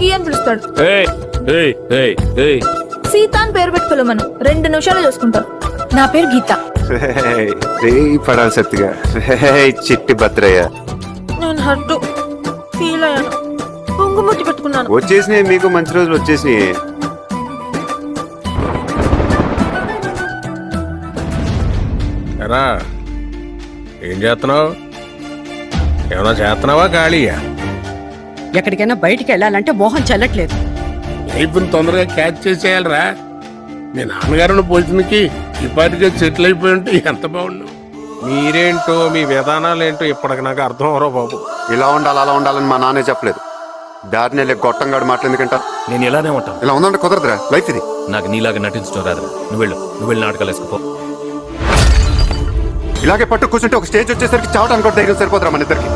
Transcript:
Key అని పిలుస్తాడు. ఏయ్, ఏయ్, ఏయ్, ఏయ్. సీత అని పేరు పెట్టి పిలవమను, 2 నిమిషాలు చూసుకుంటారు. నా పేరు గీత. పడాలి సత్తిగా చిట్టి భద్రయ్య నేను హర్టు ఫీల్ అయ్యాను, పొంగుముద్దు పెట్టుకున్నాను. వచ్చేసినాయి, మీకు మంచి రోజులు వచ్చేసినాయి. ఎరా ఏం చేస్తున్నావు? ఏమైనా చేస్తున్నావా ఖాళీయా? ఎక్కడికైనా బయటికి వెళ్ళాలంటే మోహం చెల్లట్లేదు. లైఫ్ని తొందరగా క్యాచ్ చేసేయాలరా. మీ నాన్నగారిని పోషణకి ఇప్పటికే సెటిల్ అయిపోయి ఉంటే ఎంత బాగుండు. మీరేంటో మీ విధానాలు ఏంటో ఇప్పటికి నాకు అర్థం అవరో బాబు. ఇలా ఉండాలి అలా ఉండాలని మా నాన్నే చెప్పలేదు. దారిని వెళ్ళి గొట్టంగాడు మాటలు ఎందుకంట? నేను ఇలానే ఉంటాను. ఇలా ఉందంటే కుదరదురా, లైఫ్ ఇది. నాకు నీలాగా నటించడం రాదు. నువ్వు వెళ్ళి నాటకాలు వేసుకో. ఇలాగే పట్టు కూర్చుంటే ఒక స్టేజ్ వచ్చేసరికి చావడానికి కూడా ధైర్యం సరిపోతురా మన ఇద్దరికి.